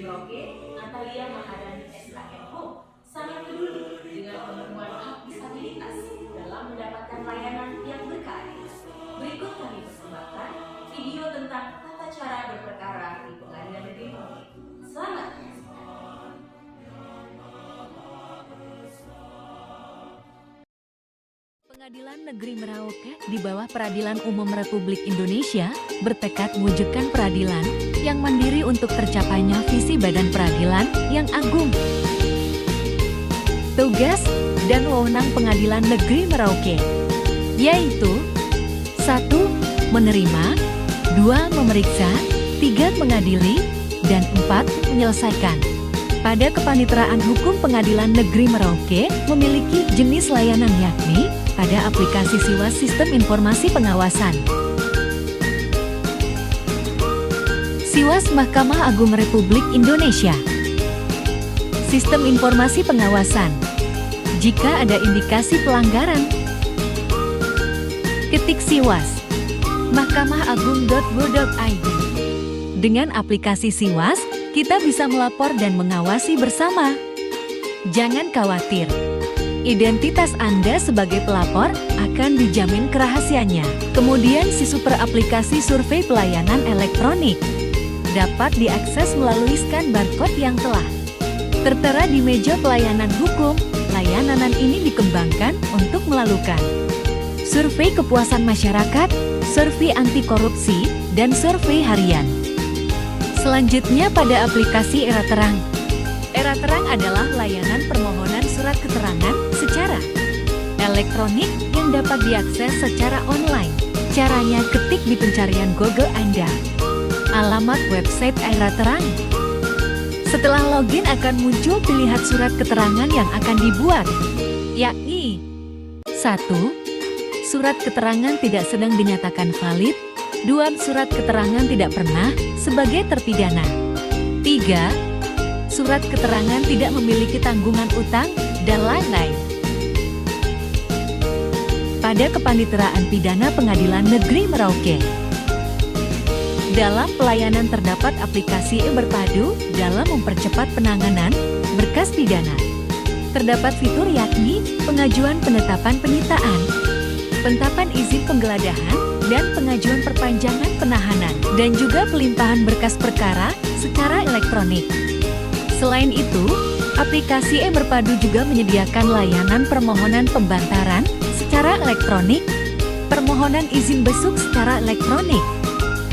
Merauke, Natalia Mahardani SKM sangat peduli dengan pemenuhan hak disabilitas dalam mendapatkan layanan yang berkeadilan. Berikut kami persembahkan video tentang tata cara berperkara di Pengadilan Negeri Merauke. Selamat menyaksikan. Pengadilan Negeri Merauke di bawah Peradilan Umum Republik Indonesia bertekad mewujudkan peradilan yang mandiri untuk tercapainya visi Badan Peradilan yang agung. Tugas dan wewenang Pengadilan Negeri Merauke yaitu 1. Menerima, 2. Memeriksa, 3. Mengadili, dan 4. Menyelesaikan. Pada Kepaniteraan Hukum Pengadilan Negeri Merauke memiliki jenis layanan yakni pada aplikasi SIWAS Sistem Informasi Pengawasan. SIWAS Mahkamah Agung Republik Indonesia. Sistem Informasi Pengawasan. Jika ada indikasi pelanggaran, ketik SIWAS mahkamaagung.go.id. Dengan aplikasi SIWAS, kita bisa melapor dan mengawasi bersama. Jangan khawatir, identitas Anda sebagai pelapor akan dijamin kerahasiaannya. Kemudian si super aplikasi survei pelayanan elektronik dapat diakses melalui scan barcode yang telah tertera di meja pelayanan hukum. Layanan ini dikembangkan untuk melakukan survei kepuasan masyarakat, survei anti korupsi, dan survei harian. Selanjutnya pada aplikasi Era Terang. Era Terang adalah layanan permohonan surat keterangan secara elektronik yang dapat diakses secara online. Caranya ketik di pencarian Google Anda alamat website Era Terang. Setelah login akan muncul pilihan surat keterangan yang akan dibuat, yakni 1. Surat keterangan tidak sedang dinyatakan valid. 2. Surat keterangan tidak pernah sebagai terpidana. 3. Surat keterangan tidak memiliki tanggungan utang, dan lain-lain. Pada Kepaniteraan Pidana Pengadilan Negeri Merauke, dalam pelayanan terdapat aplikasi berpadu dalam mempercepat penanganan berkas pidana. Terdapat fitur yakni pengajuan penetapan penyitaan, penetapan izin penggeledahan, dan pengajuan perpanjangan penahanan, dan juga pelimpahan berkas perkara secara elektronik. Selain itu, aplikasi berpadu juga menyediakan layanan permohonan pembantaran secara elektronik, permohonan izin besuk secara elektronik,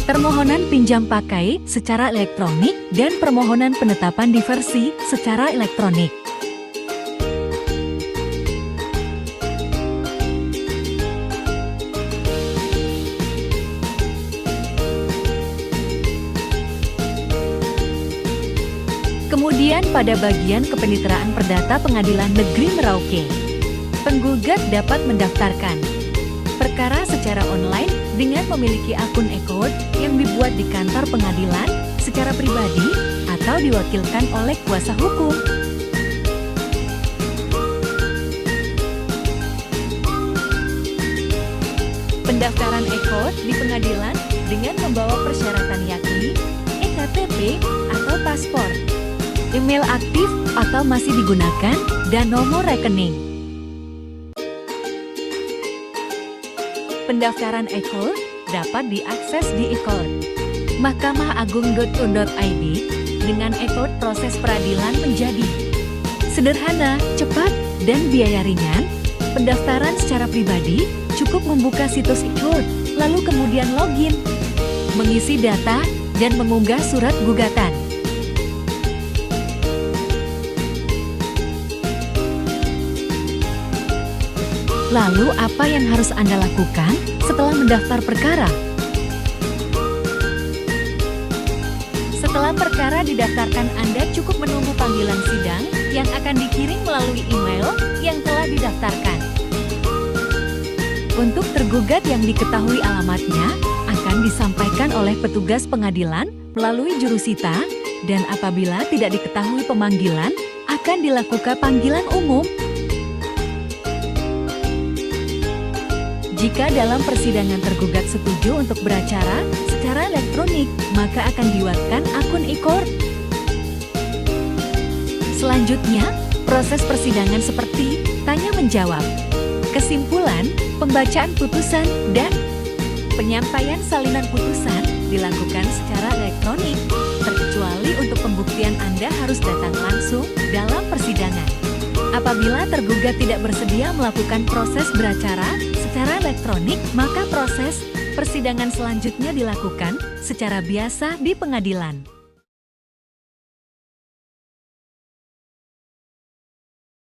permohonan pinjam pakai secara elektronik, dan permohonan penetapan diversi secara elektronik. Kemudian pada bagian kepaniteraan perdata Pengadilan Negeri Merauke, penggugat dapat mendaftarkan perkara secara online dengan memiliki akun e-code yang dibuat di kantor pengadilan secara pribadi atau diwakilkan oleh kuasa hukum. Pendaftaran e-code di pengadilan dengan membawa persyaratan yakni eKTP atau paspor, email aktif atau masih digunakan, dan nomor rekening. Pendaftaran e-code dapat diakses di e-code mahkamaagung.go.id. Dengan e-code proses peradilan menjadi sederhana, cepat, dan biaya ringan. Pendaftaran secara pribadi cukup membuka situs e-code, lalu kemudian login, mengisi data, dan mengunggah surat gugatan. Lalu apa yang harus Anda lakukan setelah mendaftar perkara? Setelah perkara didaftarkan, Anda cukup menunggu panggilan sidang yang akan dikirim melalui email yang telah didaftarkan. Untuk tergugat yang diketahui alamatnya akan disampaikan oleh petugas pengadilan melalui jurusita, dan apabila tidak diketahui pemanggilan, akan dilakukan panggilan umum. Jika dalam persidangan tergugat setuju untuk beracara secara elektronik, maka akan dibuatkan akun e-court. Selanjutnya, proses persidangan seperti tanya-menjawab, kesimpulan, pembacaan putusan, dan penyampaian salinan putusan dilakukan secara elektronik, terkecuali untuk pembuktian Anda harus datang langsung dalam persidangan. Apabila tergugat tidak bersedia melakukan proses beracara secara elektronik, maka proses persidangan selanjutnya dilakukan secara biasa di pengadilan.